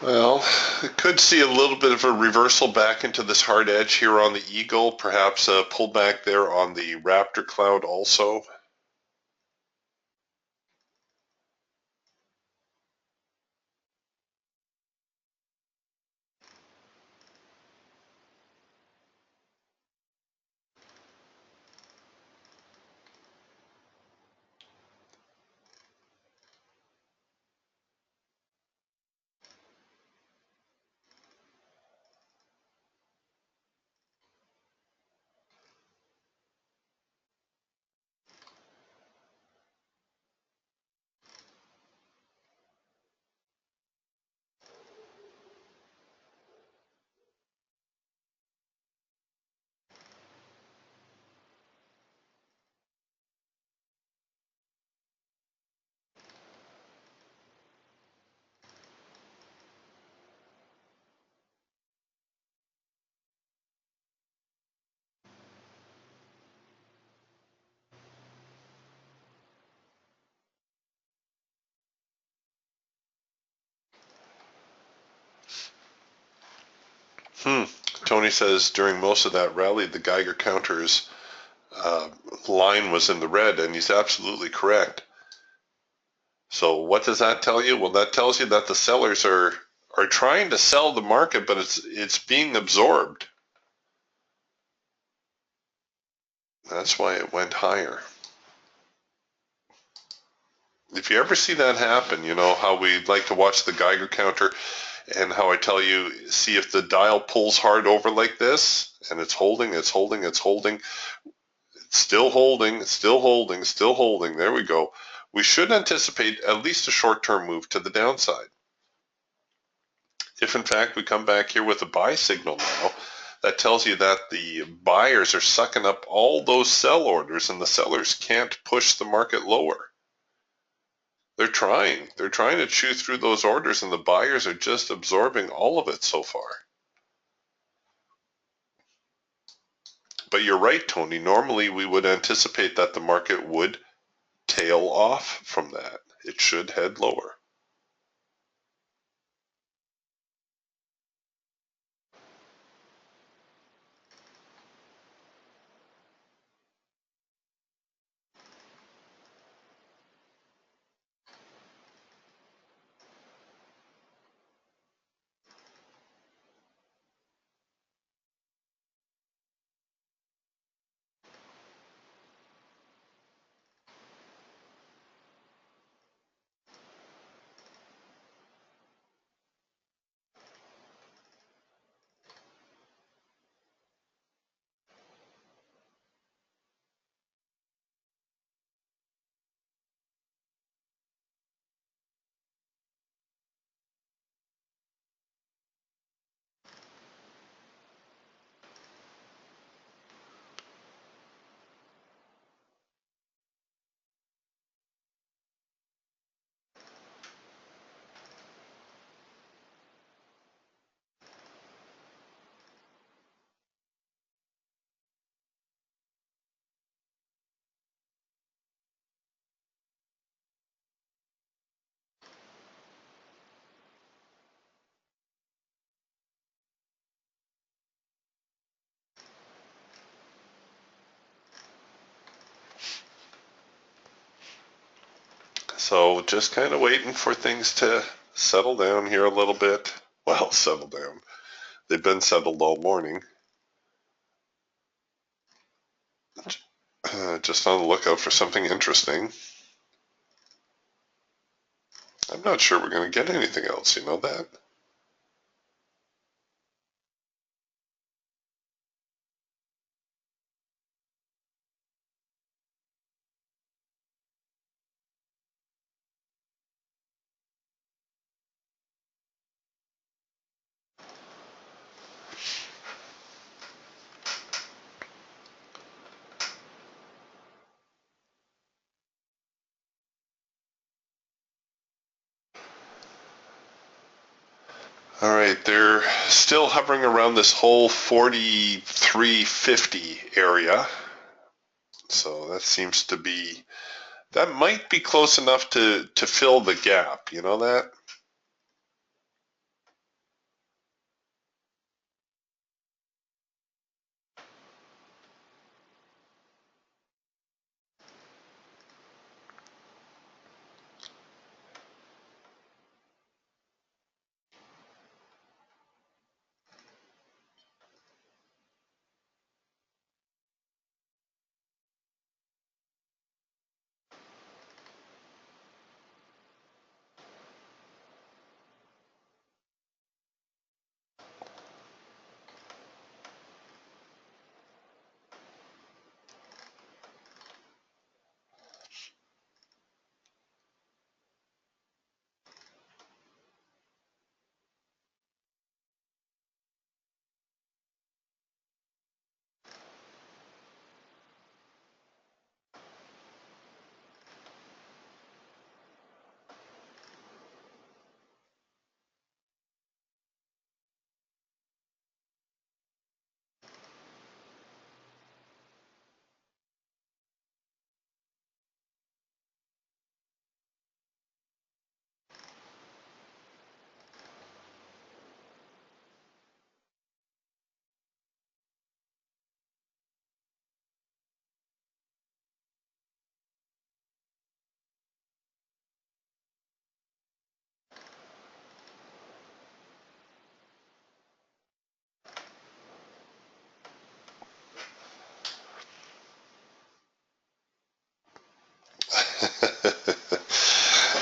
Well, it could see a little bit of a reversal back into this hard edge here on the Eagle, perhaps a pullback there on the Raptor Cloud also. Tony says during most of that rally, the Geiger counter's line was in the red, and he's absolutely correct. So what does that tell you? Well, that tells you that the sellers are trying to sell the market, but it's being absorbed. That's why it went higher. If you ever see that happen, you know how we like to watch the Geiger counter and how I tell you, see if the dial pulls hard over like this and it's holding, it's holding, it's holding, it's still holding, it's still holding, still holding. There we go. We should anticipate at least a short-term move to the downside. If in fact we come back here with a buy signal now, that tells you that the buyers are sucking up all those sell orders and the sellers can't push the market lower. They're trying. They're trying to chew through those orders and the buyers are just absorbing all of it so far. But you're right, Tony. Normally we would anticipate that the market would tail off from that. It should head lower. So just kind of waiting for things to settle down here a little bit. Well, settle down. They've been settled all morning. Just on the lookout for something interesting. I'm not sure we're going to get anything else, you know that? All right, they're still hovering around this whole 43.50 area. So that seems to be, that might be close enough to fill the gap, you know that?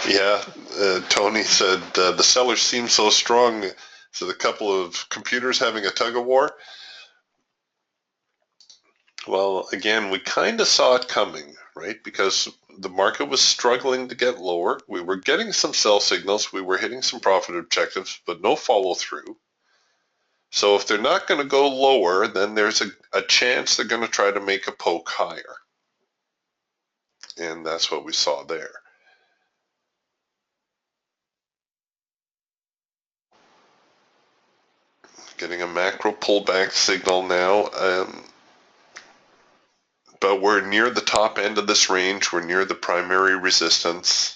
Yeah, Tony said the sellers seem so strong. So a couple of computers having a tug of war. Well, again, we kind of saw it coming, right? Because the market was struggling to get lower. We were getting some sell signals. We were hitting some profit objectives, but no follow through. So if they're not going to go lower, then there's a chance they're going to try to make a poke higher. And that's what we saw there. Getting a macro pullback signal now. But we're near the top end of this range. We're near the primary resistance.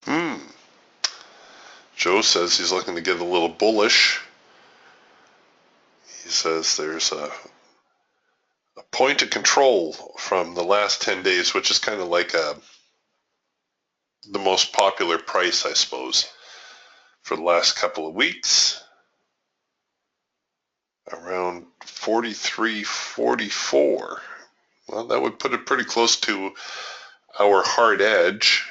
Hmm. Joe says he's looking to get a little bullish. He says there's a point of control from the last 10 days, which is kind of like the most popular price, I suppose, for the last couple of weeks. Around 43.44. Well, that would put it pretty close to our hard edge.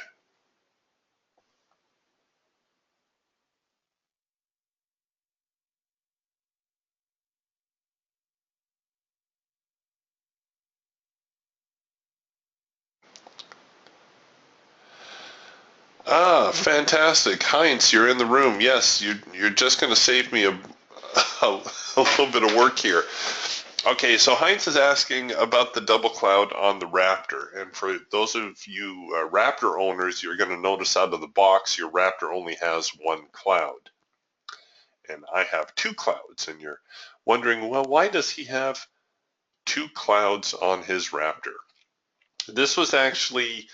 Ah, fantastic. Heinz, you're in the room. Yes, you're just going to save me a little bit of work here. Okay, so Heinz is asking about the double cloud on the Raptor. And for those of you Raptor owners, you're going to notice out of the box, your Raptor only has one cloud. And I have two clouds. And you're wondering, well, why does he have two clouds on his Raptor? This was actually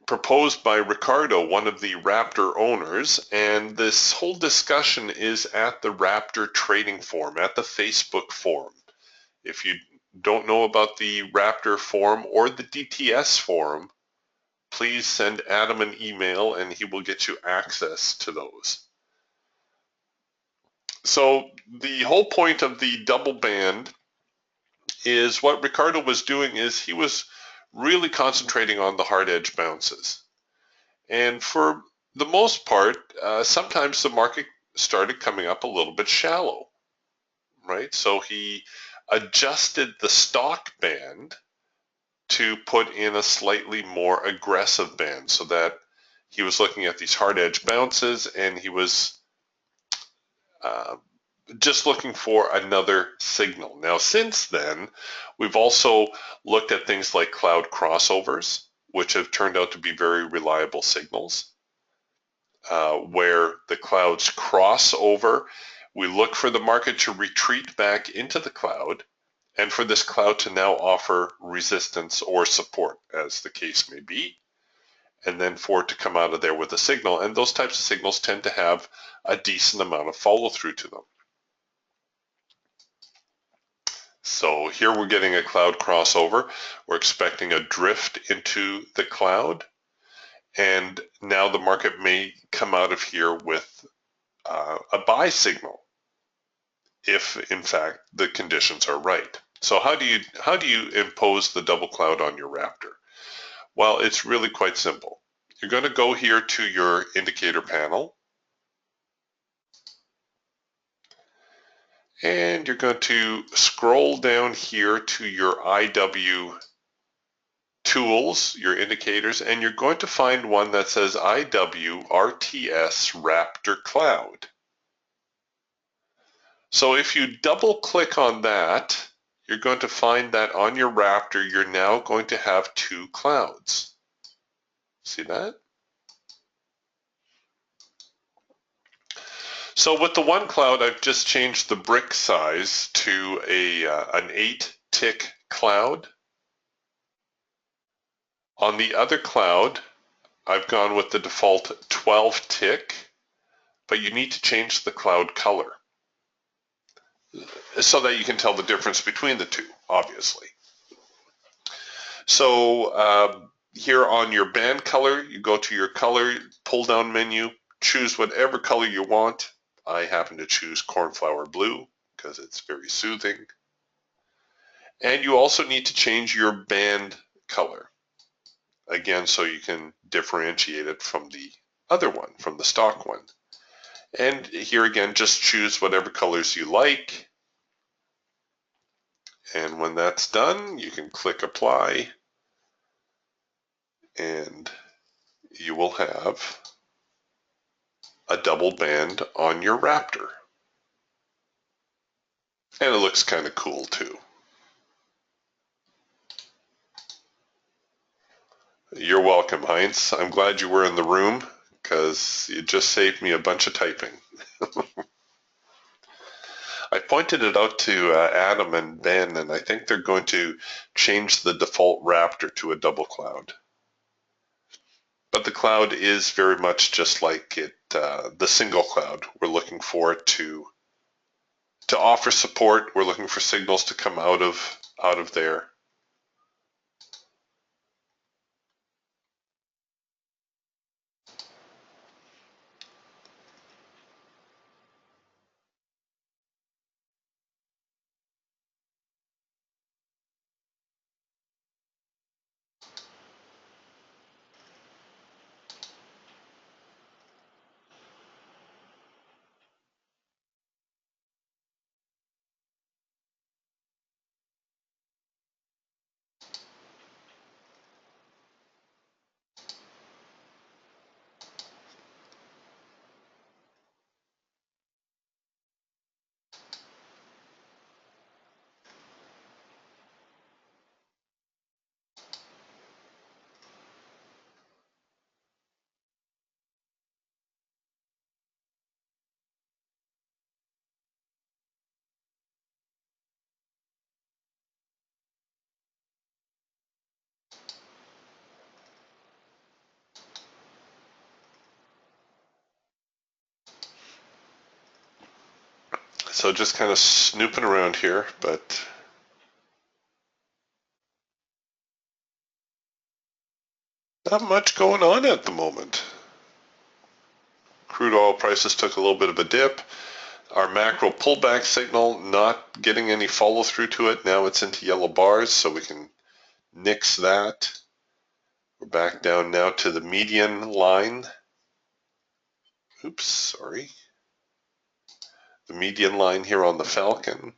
proposed by Ricardo, one of the Raptor owners, and this whole discussion is at the Raptor trading forum, at the Facebook forum. If you don't know about the Raptor forum or the DTS forum, please send Adam an email and he will get you access to those. So the whole point of the double band is what Ricardo was doing is he was really concentrating on the hard edge bounces. And for the most part, sometimes the market started coming up a little bit shallow, right? So he adjusted the stock band to put in a slightly more aggressive band so that he was looking at these hard edge bounces and he was just looking for another signal. Now, since then, we've also looked at things like cloud crossovers, which have turned out to be very reliable signals. Where the clouds cross over, we look for the market to retreat back into the cloud and for this cloud to now offer resistance or support, as the case may be, and then for it to come out of there with a signal. And those types of signals tend to have a decent amount of follow through to them. So here we're getting a cloud crossover. We're expecting a drift into the cloud. And now the market may come out of here with a buy signal if in fact the conditions are right. So how do you impose the double cloud on your Raptor? Well, it's really quite simple. You're going to go here to your indicator panel, and you're going to scroll down here to your IW tools, your indicators, and you're going to find one that says IW RTS Raptor Cloud. So if you double click on that, you're going to find that on your Raptor, you're now going to have two clouds. See that? So with the one cloud, I've just changed the brick size to an 8-tick cloud. On the other cloud, I've gone with the default 12-tick, but you need to change the cloud color so that you can tell the difference between the two, obviously. So here on your band color, you go to your color pull-down menu, choose whatever color you want. I happen to choose cornflower blue because it's very soothing. And you also need to change your band color, again, so you can differentiate it from the other one, from the stock one. And here again, just choose whatever colors you like. And when that's done, you can click apply, and you will have a double band on your Raptor. And it looks kind of cool too. You're welcome, Heinz. I'm glad you were in the room because it just saved me a bunch of typing. I pointed it out to Adam and Ben, and I think they're going to change the default Raptor to a double cloud. But the cloud is very much just like it, the single cloud. We're looking for it to offer support. We're looking for signals to come out of there. So just kind of snooping around here, but not much going on at the moment. Crude oil prices took a little bit of a dip. Our macro pullback signal not getting any follow through to it. Now it's into yellow bars, so we can nix that. We're back down now to the median line. Oops, sorry. The median line here on the Falcon.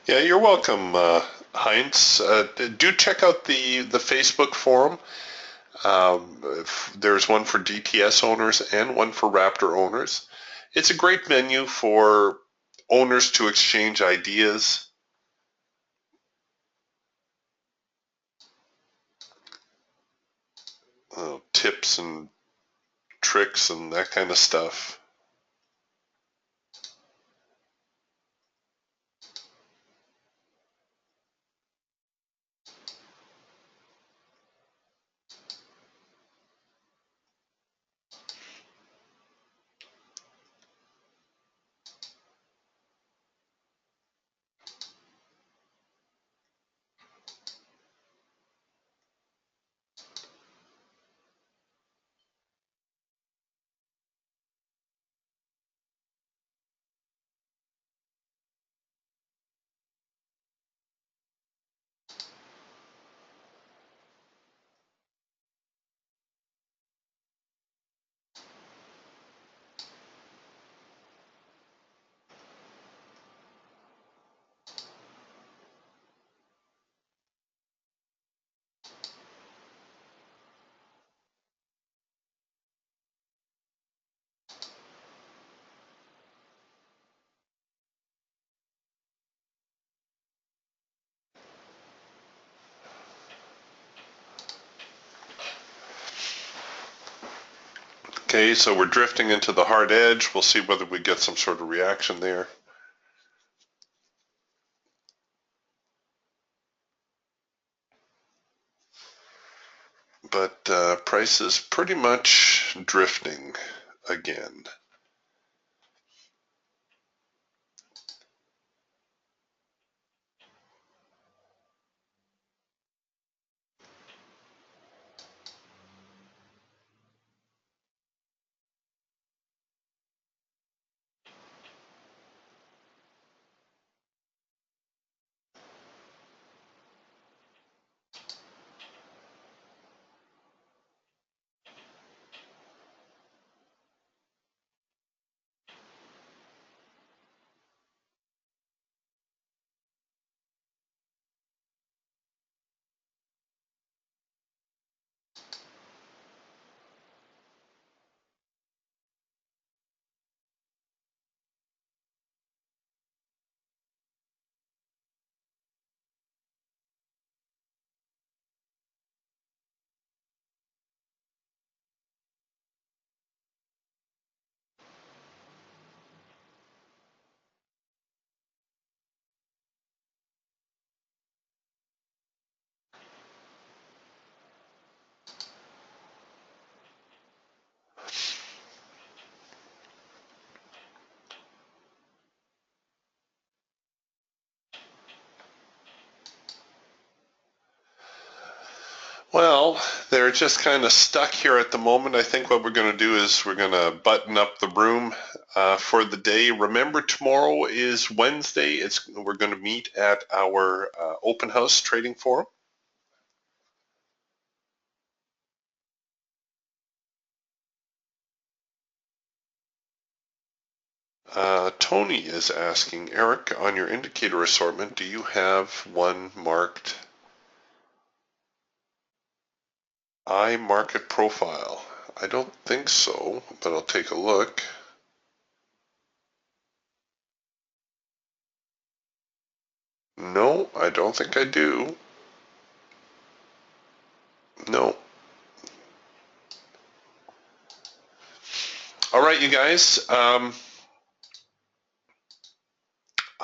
Yeah, you're welcome, Heinz. Do check out the Facebook forum. There's one for DTS owners and one for Raptor owners. It's a great venue for owners to exchange ideas, tips and tricks and that kind of stuff. Okay, so we're drifting into the hard edge. We'll see whether we get some sort of reaction there. But price is pretty much drifting again. Well, they're just kind of stuck here at the moment. I think what we're going to do is we're going to button up the room for the day. Remember, tomorrow is Wednesday. We're going to meet at our open house trading forum. Tony is asking, Eric, on your indicator assortment, do you have one marked iMarket profile? I don't think so, but I'll take a look. No, I don't think I do. No. All right, you guys.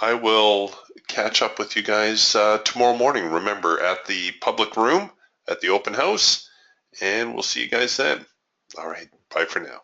I will catch up with you guys tomorrow morning. Remember, at the public room, at the open house, and we'll see you guys then. All right, bye for now.